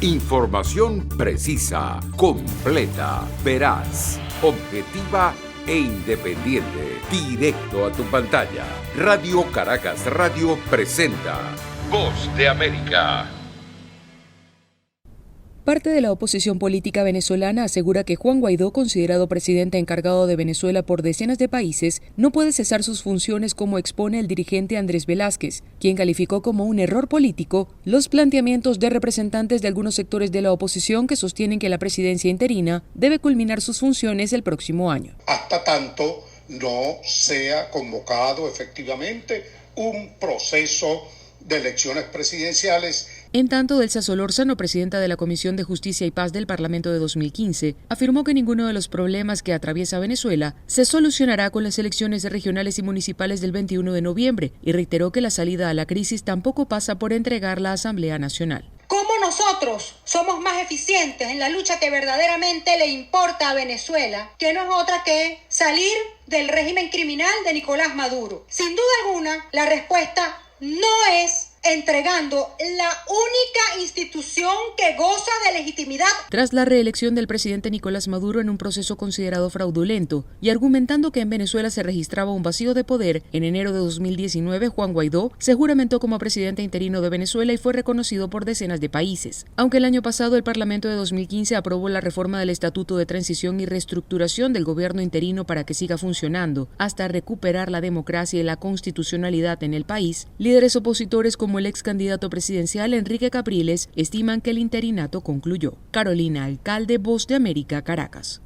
Información precisa, completa, veraz, objetiva e independiente. Directo a tu pantalla. Radio Caracas Radio presenta Voz de América. Parte de la oposición política venezolana asegura que Juan Guaidó, considerado presidente encargado de Venezuela por decenas de países, no puede cesar sus funciones, como expone el dirigente Andrés Velázquez, quien calificó como un error político los planteamientos de representantes de algunos sectores de la oposición que sostienen que la presidencia interina debe culminar sus funciones el próximo año. Hasta tanto no sea convocado efectivamente un proceso de elecciones presidenciales. En tanto, Delsa Solórzano, presidenta de la Comisión de Justicia y Paz del Parlamento de 2015, afirmó que ninguno de los problemas que atraviesa Venezuela se solucionará con las elecciones regionales y municipales del 21 de noviembre y reiteró que la salida a la crisis tampoco pasa por entregar la Asamblea Nacional. ¿Cómo nosotros somos más eficientes en la lucha que verdaderamente le importa a Venezuela, que no es otra que salir del régimen criminal de Nicolás Maduro? Sin duda alguna, la respuesta no es entregando la única institución que goza de legitimidad. Tras la reelección del presidente Nicolás Maduro en un proceso considerado fraudulento y argumentando que en Venezuela se registraba un vacío de poder, en enero de 2019 Juan Guaidó se juramentó como presidente interino de Venezuela y fue reconocido por decenas de países. Aunque el año pasado el Parlamento de 2015 aprobó la reforma del Estatuto de Transición y Reestructuración del gobierno interino para que siga funcionando hasta recuperar la democracia y la constitucionalidad en el país, líderes opositores como el ex candidato presidencial Enrique Capriles estiman que el interinato concluyó. Carolina Alcalde, Voz de América, Caracas.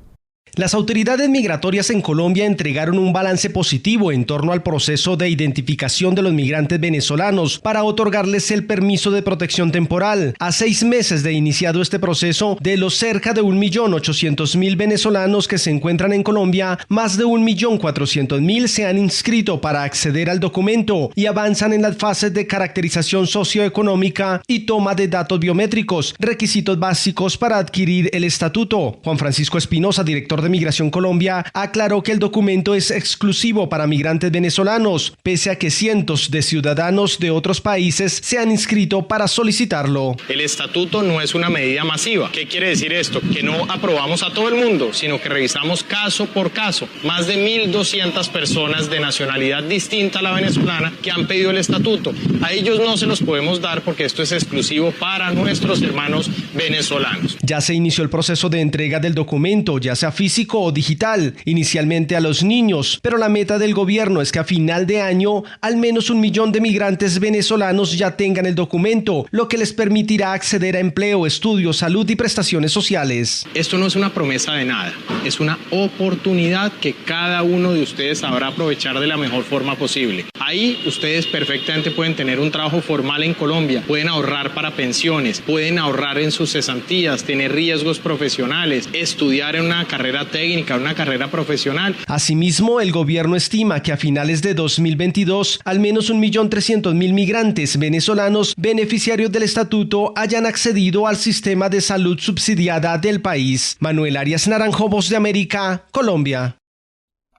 Las autoridades migratorias en Colombia entregaron un balance positivo en torno al proceso de identificación de los migrantes venezolanos para otorgarles el permiso de protección temporal. A 6 meses de iniciado este proceso, de los cerca de 1.800.000 venezolanos que se encuentran en Colombia, más de 1.400.000 se han inscrito para acceder al documento y avanzan en las fases de caracterización socioeconómica y toma de datos biométricos, requisitos básicos para adquirir el estatuto. Juan Francisco Espinosa, director de Migración Colombia, aclaró que el documento es exclusivo para migrantes venezolanos, pese a que cientos de ciudadanos de otros países se han inscrito para solicitarlo. El estatuto no es una medida masiva. ¿Qué quiere decir esto? Que no aprobamos a todo el mundo, sino que revisamos caso por caso. Más de 1.200 personas de nacionalidad distinta a la venezolana que han pedido el estatuto. A ellos no se los podemos dar porque esto es exclusivo para nuestros hermanos venezolanos. Ya se inició el proceso de entrega del documento, ya sea físico o digital, inicialmente a los niños, pero la meta del gobierno es que a final de año al menos 1 millón de migrantes venezolanos ya tengan el documento, lo que les permitirá acceder a empleo, estudio, salud y prestaciones sociales. Esto no es una promesa de nada, es una oportunidad que cada uno de ustedes sabrá aprovechar de la mejor forma posible. Ahí ustedes perfectamente pueden tener un trabajo formal en Colombia, pueden ahorrar para pensiones, pueden ahorrar en sus cesantías, tener riesgos profesionales, estudiar en una carrera técnica, una carrera profesional. Asimismo, el gobierno estima que a finales de 2022, al menos 1.300.000 migrantes venezolanos beneficiarios del estatuto hayan accedido al sistema de salud subsidiada del país. Manuel Arias Naranjo, Voz de América, Colombia.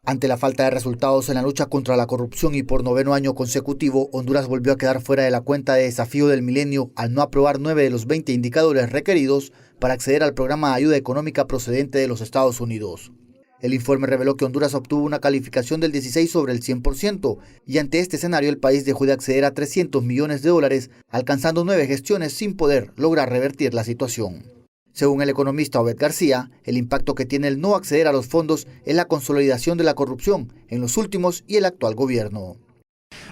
Ante la falta de resultados en la lucha contra la corrupción y por 9º año consecutivo, Honduras volvió a quedar fuera de la cuenta de desafío del milenio al no aprobar 9 de los 20 indicadores requeridos para acceder al programa de ayuda económica procedente de los Estados Unidos. El informe reveló que Honduras obtuvo una calificación del 16 sobre el 100% y ante este escenario el país dejó de acceder a $300 millones, alcanzando 9 gestiones sin poder lograr revertir la situación. Según el economista Obed García, el impacto que tiene el no acceder a los fondos es la consolidación de la corrupción en los últimos y el actual gobierno.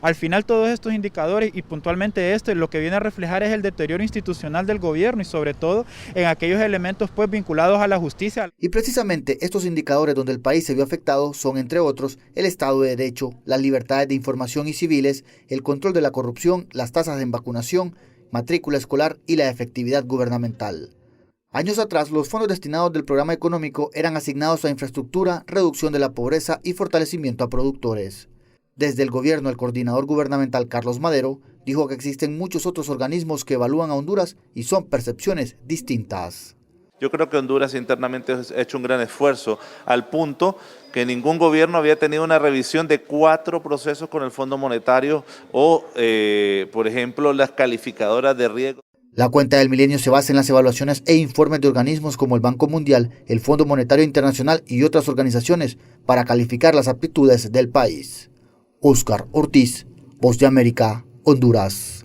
Al final todos estos indicadores y puntualmente este lo que viene a reflejar es el deterioro institucional del gobierno y sobre todo en aquellos elementos vinculados a la justicia. Y precisamente estos indicadores donde el país se vio afectado son, entre otros, el Estado de Derecho, las libertades de información y civiles, el control de la corrupción, las tasas de vacunación, matrícula escolar y la efectividad gubernamental. Años atrás, los fondos destinados del programa económico eran asignados a infraestructura, reducción de la pobreza y fortalecimiento a productores. Desde el gobierno, el coordinador gubernamental Carlos Madero dijo que existen muchos otros organismos que evalúan a Honduras y son percepciones distintas. Yo creo que Honduras internamente ha hecho un gran esfuerzo al punto que ningún gobierno había tenido una revisión de 4 procesos con el Fondo Monetario o, por ejemplo, las calificadoras de riesgo. La cuenta del milenio se basa en las evaluaciones e informes de organismos como el Banco Mundial, el Fondo Monetario Internacional y otras organizaciones para calificar las aptitudes del país. Óscar Ortiz, Voz de América, Honduras.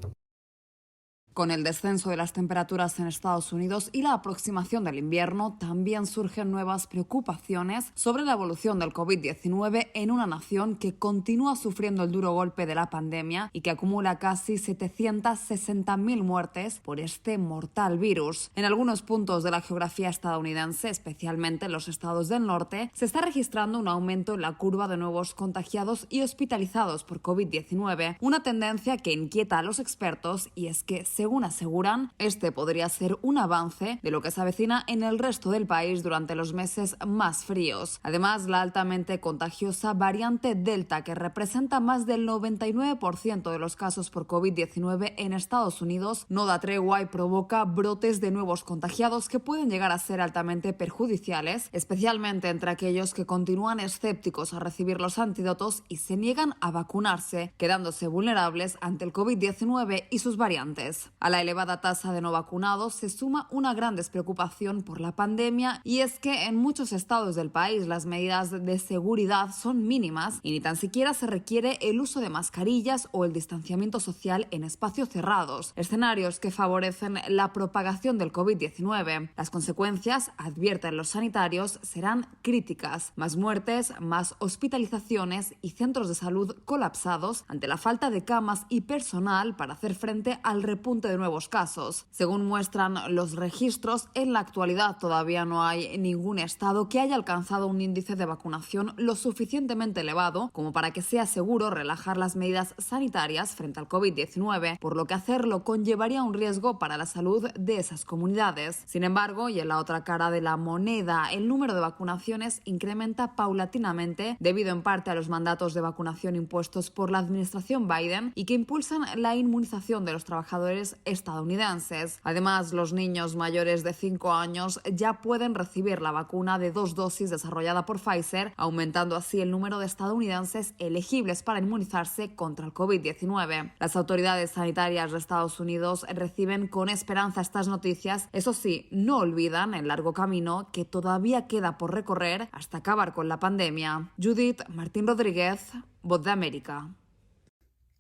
Con el descenso de las temperaturas en Estados Unidos y la aproximación del invierno, también surgen nuevas preocupaciones sobre la evolución del COVID-19 en una nación que continúa sufriendo el duro golpe de la pandemia y que acumula casi 760.000 muertes por este mortal virus. En algunos puntos de la geografía estadounidense, especialmente en los estados del norte, se está registrando un aumento en la curva de nuevos contagiados y hospitalizados por COVID-19, una tendencia que inquieta a los expertos, y es que, según aseguran, este podría ser un avance de lo que se avecina en el resto del país durante los meses más fríos. Además, la altamente contagiosa variante Delta, que representa más del 99% de los casos por COVID-19 en Estados Unidos, no da tregua y provoca brotes de nuevos contagiados que pueden llegar a ser altamente perjudiciales, especialmente entre aquellos que continúan escépticos a recibir los antídotos y se niegan a vacunarse, quedándose vulnerables ante el COVID-19 y sus variantes. A la elevada tasa de no vacunados se suma una gran despreocupación por la pandemia, y es que en muchos estados del país las medidas de seguridad son mínimas y ni tan siquiera se requiere el uso de mascarillas o el distanciamiento social en espacios cerrados, escenarios que favorecen la propagación del COVID-19. Las consecuencias, advierten los sanitarios, serán críticas: más muertes, más hospitalizaciones y centros de salud colapsados ante la falta de camas y personal para hacer frente al repunte de nuevos casos. Según muestran los registros, en la actualidad todavía no hay ningún estado que haya alcanzado un índice de vacunación lo suficientemente elevado como para que sea seguro relajar las medidas sanitarias frente al COVID-19, por lo que hacerlo conllevaría un riesgo para la salud de esas comunidades. Sin embargo, y en la otra cara de la moneda, el número de vacunaciones incrementa paulatinamente debido en parte a los mandatos de vacunación impuestos por la administración Biden y que impulsan la inmunización de los trabajadores estadounidenses. Además, los niños mayores de 5 años ya pueden recibir la vacuna de 2 dosis desarrollada por Pfizer, aumentando así el número de estadounidenses elegibles para inmunizarse contra el COVID-19. Las autoridades sanitarias de Estados Unidos reciben con esperanza estas noticias. Eso sí, no olvidan el largo camino que todavía queda por recorrer hasta acabar con la pandemia. Judith Martín Rodríguez, Voz de América.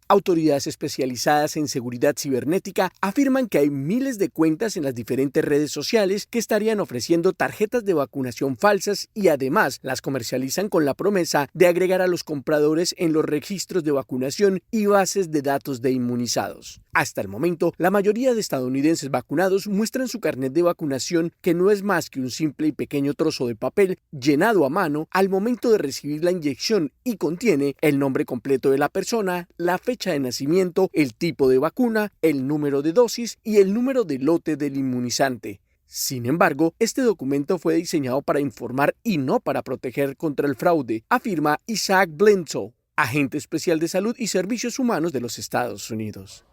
Autoridades especializadas en seguridad cibernética afirman que hay miles de cuentas en las diferentes redes sociales que estarían ofreciendo tarjetas de vacunación falsas y además las comercializan con la promesa de agregar a los compradores en los registros de vacunación y bases de datos de inmunizados. Hasta el momento, la mayoría de estadounidenses vacunados muestran su carnet de vacunación, que no es más que un simple y pequeño trozo de papel llenado a mano al momento de recibir la inyección, y contiene el nombre completo de la persona, la fecha de nacimiento, el tipo de vacuna, el número de dosis y el número de lote del inmunizante. Sin embargo, este documento fue diseñado para informar y no para proteger contra el fraude, afirma Isaac Bledsoe, agente especial de salud y servicios humanos de los Estados Unidos.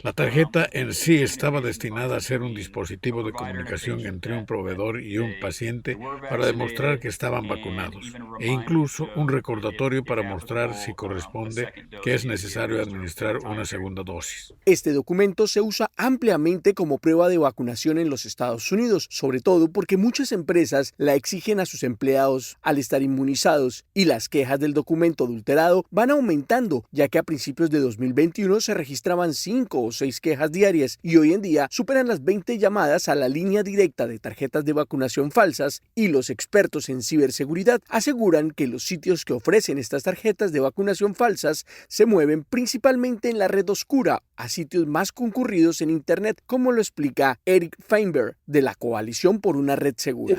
La tarjeta en sí estaba destinada a ser un dispositivo de comunicación entre un proveedor y un paciente para demostrar que estaban vacunados, e incluso un recordatorio para mostrar, si corresponde, que es necesario administrar una segunda dosis. Este documento se usa ampliamente como prueba de vacunación en los Estados Unidos, sobre todo porque muchas empresas la exigen a sus empleados al estar inmunizados, y las quejas del documento adulterado van aumentando, ya que a principios de 2021 se registraban 5 o 6 quejas diarias y hoy en día superan las 20 llamadas a la línea directa de tarjetas de vacunación falsas, y los expertos en ciberseguridad aseguran que los sitios que ofrecen estas tarjetas de vacunación falsas se mueven principalmente en la red oscura, a sitios más concurridos en Internet, como lo explica Eric Feinberg de la Coalición por una Red Segura.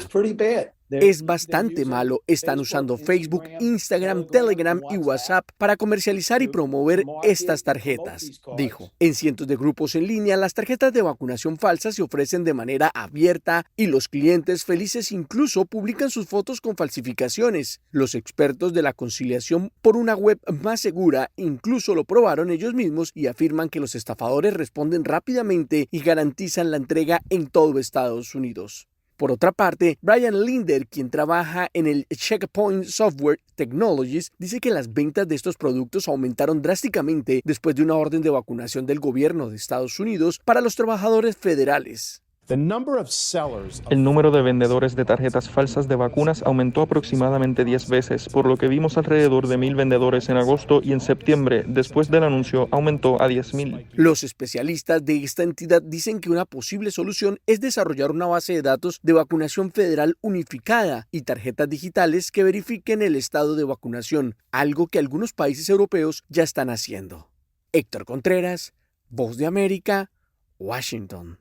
Es bastante malo. Están usando Facebook, Instagram, Telegram y WhatsApp para comercializar y promover estas tarjetas, dijo. En cientos de grupos en línea, las tarjetas de vacunación falsas se ofrecen de manera abierta y los clientes felices incluso publican sus fotos con falsificaciones. Los expertos de la conciliación por una web más segura incluso lo probaron ellos mismos y afirman que los estafadores responden rápidamente y garantizan la entrega en todo Estados Unidos. Por otra parte, Brian Linder, quien trabaja en el Checkpoint Software Technologies, dice que las ventas de estos productos aumentaron drásticamente después de una orden de vacunación del gobierno de Estados Unidos para los trabajadores federales. El número de vendedores de tarjetas falsas de vacunas aumentó aproximadamente 10 veces, por lo que vimos alrededor de 1,000 vendedores en agosto y en septiembre, después del anuncio, aumentó a 10,000. Los especialistas de esta entidad dicen que una posible solución es desarrollar una base de datos de vacunación federal unificada y tarjetas digitales que verifiquen el estado de vacunación, algo que algunos países europeos ya están haciendo. Héctor Contreras, Voz de América, Washington.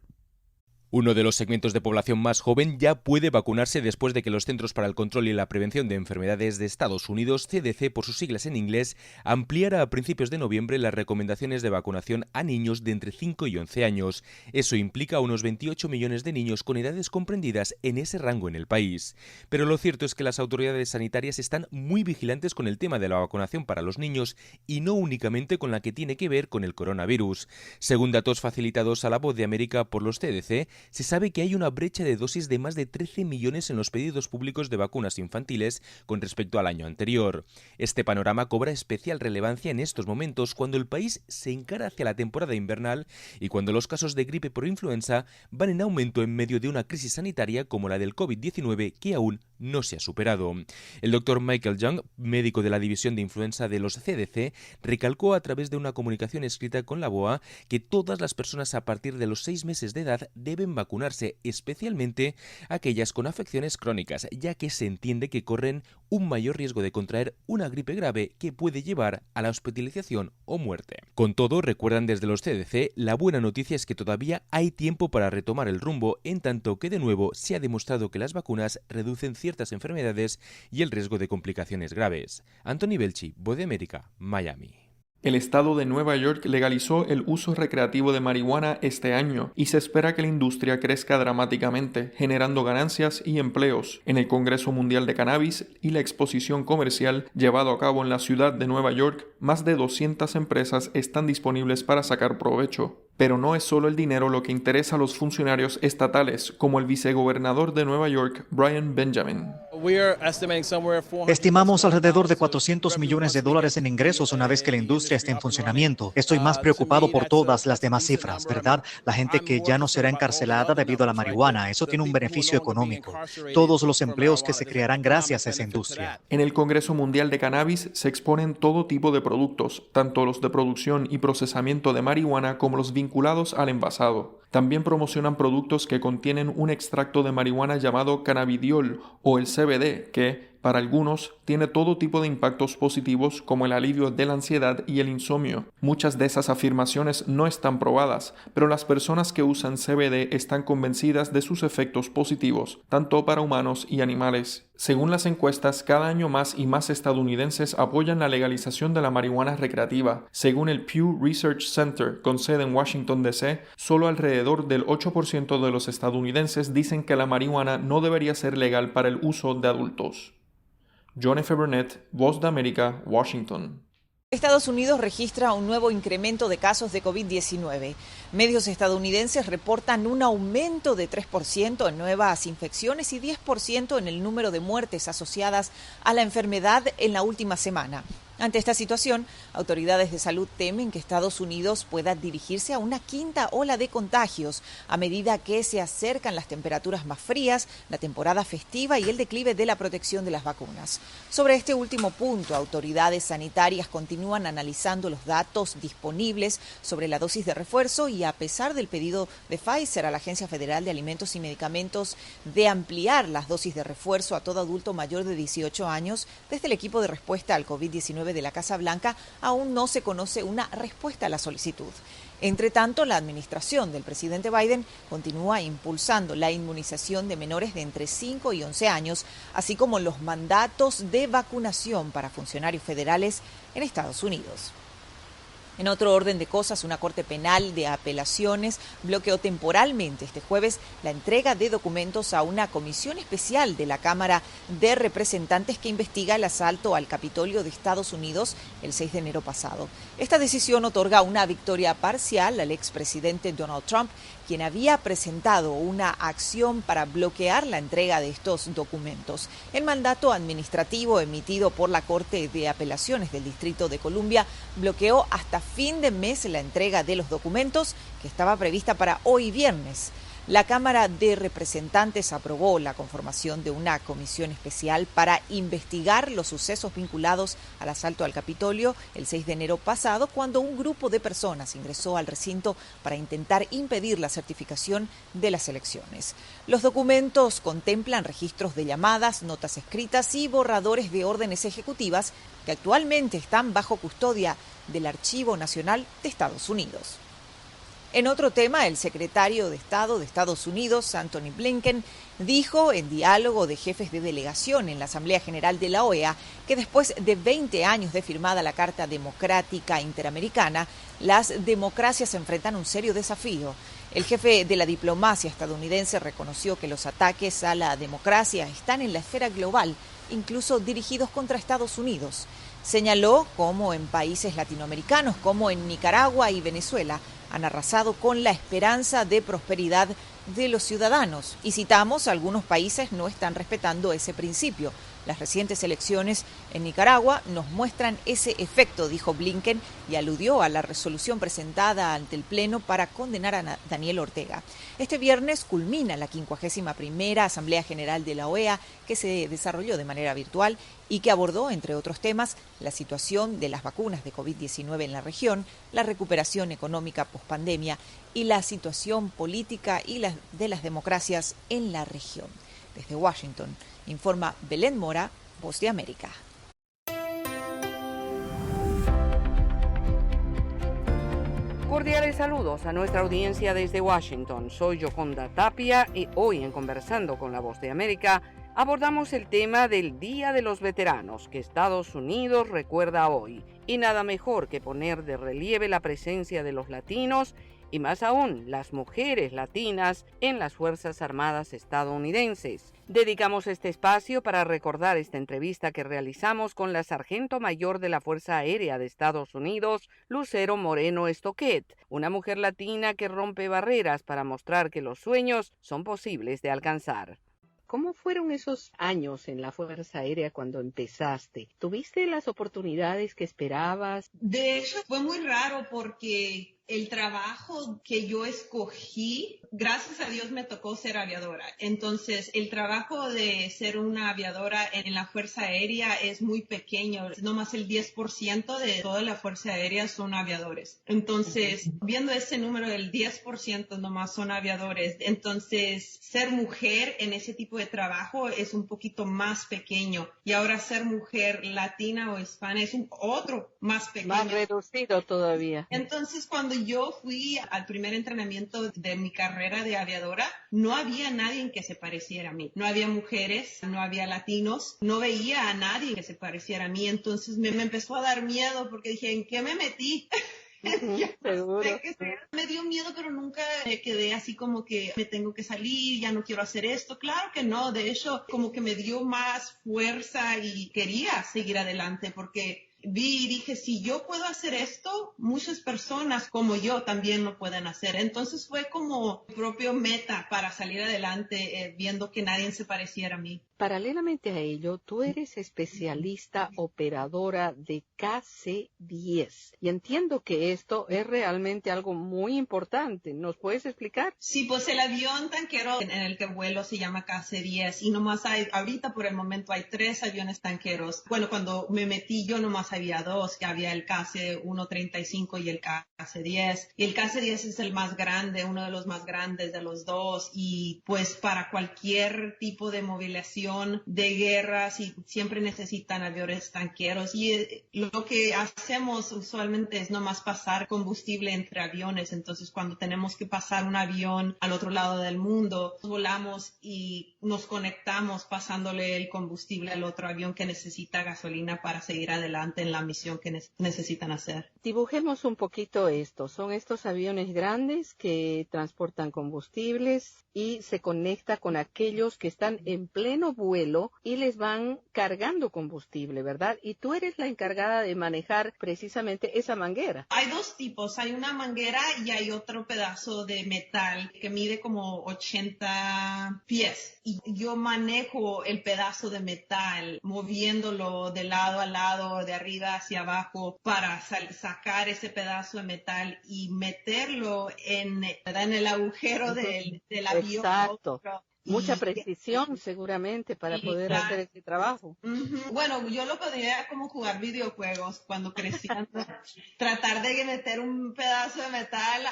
Uno de los segmentos de población más joven ya puede vacunarse después de que los Centros para el Control y la Prevención de Enfermedades de Estados Unidos, CDC por sus siglas en inglés, ampliara a principios de noviembre las recomendaciones de vacunación a niños de entre 5 y 11 años. Eso implica unos 28 millones de niños con edades comprendidas en ese rango en el país. Pero lo cierto es que las autoridades sanitarias están muy vigilantes con el tema de la vacunación para los niños y no únicamente con la que tiene que ver con el coronavirus. Según datos facilitados a la Voz de América por los CDC, se sabe que hay una brecha de dosis de más de 13 millones en los pedidos públicos de vacunas infantiles con respecto al año anterior. Este panorama cobra especial relevancia en estos momentos cuando el país se encara hacia la temporada invernal y cuando los casos de gripe por influenza van en aumento en medio de una crisis sanitaria como la del COVID-19 que aún no se ha superado. El doctor Michael Young, médico de la División de Influenza de los CDC, recalcó a través de una comunicación escrita con la BOA que todas las personas a partir de los 6 meses de edad deben vacunarse, especialmente aquellas con afecciones crónicas, ya que se entiende que corren un mayor riesgo de contraer una gripe grave que puede llevar a la hospitalización o muerte. Con todo, recuerdan desde los CDC, la buena noticia es que todavía hay tiempo para retomar el rumbo, en tanto que de nuevo se ha demostrado que las vacunas reducen ciertas enfermedades y el riesgo de complicaciones graves. Anthony Belchi, Voz de América, Miami. El estado de Nueva York legalizó el uso recreativo de marihuana este año y se espera que la industria crezca dramáticamente, generando ganancias y empleos. En el Congreso Mundial de Cannabis y la exposición comercial llevado a cabo en la ciudad de Nueva York, más de 200 empresas están disponibles para sacar provecho. Pero no es solo el dinero lo que interesa a los funcionarios estatales, como el vicegobernador de Nueva York, Brian Benjamin. Estimamos alrededor de $400 millones en ingresos una vez que la industria esté en funcionamiento. Estoy más preocupado por todas las demás cifras, ¿verdad? La gente que ya no será encarcelada debido a la marihuana, eso tiene un beneficio económico. Todos los empleos que se crearán gracias a esa industria. En el Congreso Mundial de Cannabis se exponen todo tipo de productos, tanto los de producción y procesamiento de marihuana como los vinculados al envasado. También promocionan productos que contienen un extracto de marihuana llamado cannabidiol o el CBD, que, para algunos, tiene todo tipo de impactos positivos como el alivio de la ansiedad y el insomnio. Muchas de esas afirmaciones no están probadas, pero las personas que usan CBD están convencidas de sus efectos positivos, tanto para humanos y animales. Según las encuestas, cada año más y más estadounidenses apoyan la legalización de la marihuana recreativa. Según el Pew Research Center, con sede en Washington, D.C., solo alrededor del 8% de los estadounidenses dicen que la marihuana no debería ser legal para el uso de adultos. John F. Burnett, Voz de América, Washington. Estados Unidos registra un nuevo incremento de casos de COVID-19. Medios estadounidenses reportan un aumento de 3% en nuevas infecciones y 10% en el número de muertes asociadas a la enfermedad en la última semana. Ante esta situación, autoridades de salud temen que Estados Unidos pueda dirigirse a una quinta ola de contagios a medida que se acercan las temperaturas más frías, la temporada festiva y el declive de la protección de las vacunas. Sobre este último punto, autoridades sanitarias continúan analizando los datos disponibles sobre la dosis de refuerzo y a pesar del pedido de Pfizer a la Agencia Federal de Alimentos y Medicamentos de ampliar las dosis de refuerzo a todo adulto mayor de 18 años, desde el equipo de respuesta al COVID-19 de la Casa Blanca aún no se conoce una respuesta a la solicitud. Entre tanto, la administración del presidente Biden continúa impulsando la inmunización de menores de entre 5 y 11 años, así como los mandatos de vacunación para funcionarios federales en Estados Unidos. En otro orden de cosas, una corte penal de apelaciones bloqueó temporalmente este jueves la entrega de documentos a una comisión especial de la Cámara de Representantes que investiga el asalto al Capitolio de Estados Unidos el 6 de enero pasado. Esta decisión otorga una victoria parcial al expresidente Donald Trump, quien había presentado una acción para bloquear la entrega de estos documentos. El mandato administrativo emitido por la Corte de Apelaciones del Distrito de Columbia bloqueó hasta fin de mes la entrega de los documentos que estaba prevista para hoy viernes. La Cámara de Representantes aprobó la conformación de una comisión especial para investigar los sucesos vinculados al asalto al Capitolio el 6 de enero pasado, cuando un grupo de personas ingresó al recinto para intentar impedir la certificación de las elecciones. Los documentos contemplan registros de llamadas, notas escritas y borradores de órdenes ejecutivas que actualmente están bajo custodia del Archivo Nacional de Estados Unidos. En otro tema, el secretario de Estado de Estados Unidos, Antony Blinken, dijo en diálogo de jefes de delegación en la Asamblea General de la OEA que después de 20 años de firmada la Carta Democrática Interamericana, las democracias enfrentan un serio desafío. El jefe de la diplomacia estadounidense reconoció que los ataques a la democracia están en la esfera global, incluso dirigidos contra Estados Unidos. Señaló cómo en países latinoamericanos como en Nicaragua y Venezuela han arrasado con la esperanza de prosperidad de los ciudadanos. Y citamos, algunos países no están respetando ese principio. Las recientes elecciones en Nicaragua nos muestran ese efecto, dijo Blinken, y aludió a la resolución presentada ante el Pleno para condenar a Daniel Ortega. Este viernes culmina la 51ª Asamblea General de la OEA, que se desarrolló de manera virtual y que abordó, entre otros temas, la situación de las vacunas de COVID-19 en la región, la recuperación económica pospandemia y la situación política y de las democracias en la región. Desde Washington, informa Belén Mora, Voz de América. Cordiales saludos a nuestra audiencia desde Washington. Soy Yoconda Tapia y hoy en Conversando con la Voz de América abordamos el tema del Día de los Veteranos que Estados Unidos recuerda hoy. Y nada mejor que poner de relieve la presencia de los latinos y más aún las mujeres latinas en las Fuerzas Armadas estadounidenses. Dedicamos este espacio para recordar esta entrevista que realizamos con la sargento mayor de la Fuerza Aérea de Estados Unidos, Lucero Moreno Estoquet, una mujer latina que rompe barreras para mostrar que los sueños son posibles de alcanzar. ¿Cómo fueron esos años en la Fuerza Aérea cuando empezaste? ¿Tuviste las oportunidades que esperabas? De hecho, fue muy raro porque el trabajo que yo escogí, gracias a Dios me tocó ser aviadora. Entonces, el trabajo de ser una aviadora en la Fuerza Aérea es muy pequeño. Nomás el 10% de toda la Fuerza Aérea son aviadores. Entonces, viendo ese número del 10% nomás son aviadores. Entonces, ser mujer en ese tipo de trabajo es un poquito más pequeño. Y ahora ser mujer latina o hispana es otro más pequeño. Más reducido todavía. Entonces, cuando yo fui al primer entrenamiento de mi carrera de aviadora, no había nadie que se pareciera a mí. No había mujeres, no había latinos, no veía a nadie que se pareciera a mí. Entonces me empezó a dar miedo porque dije, ¿en qué me metí? Seguro. Me dio miedo, pero nunca me quedé así como que me tengo que salir, ya no quiero hacer esto. Claro que no, de hecho, como que me dio más fuerza y quería seguir adelante porque vi y dije, si yo puedo hacer esto, muchas personas como yo también lo pueden hacer. Entonces fue como mi propio meta para salir adelante, viendo que nadie se pareciera a mí. Paralelamente a ello, tú eres especialista operadora de KC-10 y entiendo que esto es realmente algo muy importante. ¿Nos puedes explicar? Sí, pues el avión tanquero en el que vuelo se llama KC-10 y nomás ahorita por el momento hay 3 aviones tanqueros. Bueno, cuando me metí yo nomás había 2, que había el KC-135 y el KC-10. Y el KC-10 es el más grande, uno de los más grandes de los dos y pues para cualquier tipo de movilización de guerras y siempre necesitan aviones tanqueros y lo que hacemos usualmente es nomás pasar combustible entre aviones. Entonces cuando tenemos que pasar un avión al otro lado del mundo, volamos y nos conectamos pasándole el combustible al otro avión que necesita gasolina para seguir adelante. adelante en la misión que necesitan hacer. Dibujemos un poquito esto. Son estos aviones grandes que transportan combustibles y se conecta con aquellos que están en pleno vuelo y les van cargando combustible, ¿verdad? Y tú eres la encargada de manejar precisamente esa manguera. Hay dos tipos, hay una manguera y hay otro pedazo de metal que mide como 80 pies. Y yo manejo el pedazo de metal, moviéndolo de lado a lado, de arriba hacia abajo, para sacar ese pedazo de metal y meterlo en el agujero del avión. Exacto. Mucha precisión seguramente para poder hacer este trabajo. Bueno, yo lo podría como jugar videojuegos cuando crecía. Tratar de meter un pedazo de metal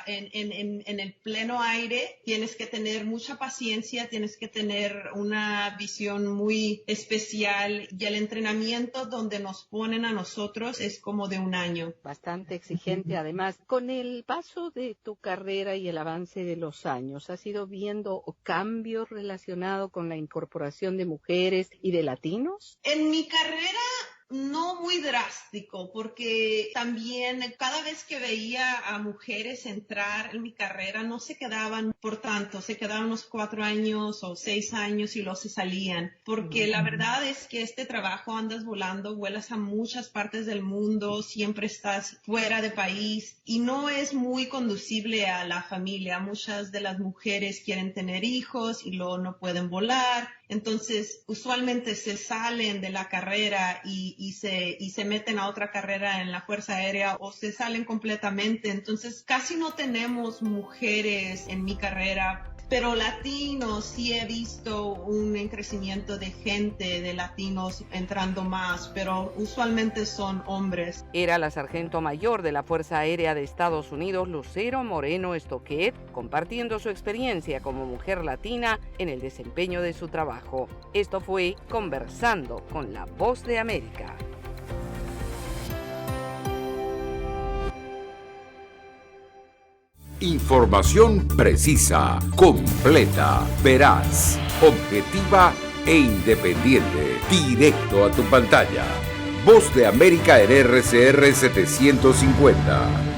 en el pleno aire. Tienes que tener mucha paciencia, tienes que tener una visión muy especial y el entrenamiento donde nos ponen a nosotros es como de 1 año. Bastante exigente además. Con el paso de tu carrera y el avance de los años, ¿has ido viendo cambios relacionados con la incorporación de mujeres y de latinos? En mi carrera no muy drástico, porque también cada vez que veía a mujeres entrar en mi carrera no se quedaban por tanto, se quedaban unos 4 años o 6 años y luego se salían, porque la verdad es que este trabajo andas volando, vuelas a muchas partes del mundo, siempre estás fuera de país y no es muy conducible a la familia. Muchas de las mujeres quieren tener hijos y luego no pueden volar. Entonces, usualmente se salen de la carrera y se meten a otra carrera en la Fuerza Aérea o se salen completamente. Entonces, casi no tenemos mujeres en mi carrera. Pero latinos, sí he visto un crecimiento de gente, de latinos entrando más, pero usualmente son hombres. Era la sargento mayor de la Fuerza Aérea de Estados Unidos, Lucero Moreno Stoquet, compartiendo su experiencia como mujer latina en el desempeño de su trabajo. Esto fue Conversando con la Voz de América. Información precisa, completa, veraz, objetiva e independiente. Directo a tu pantalla. Voz de América en RCR 750.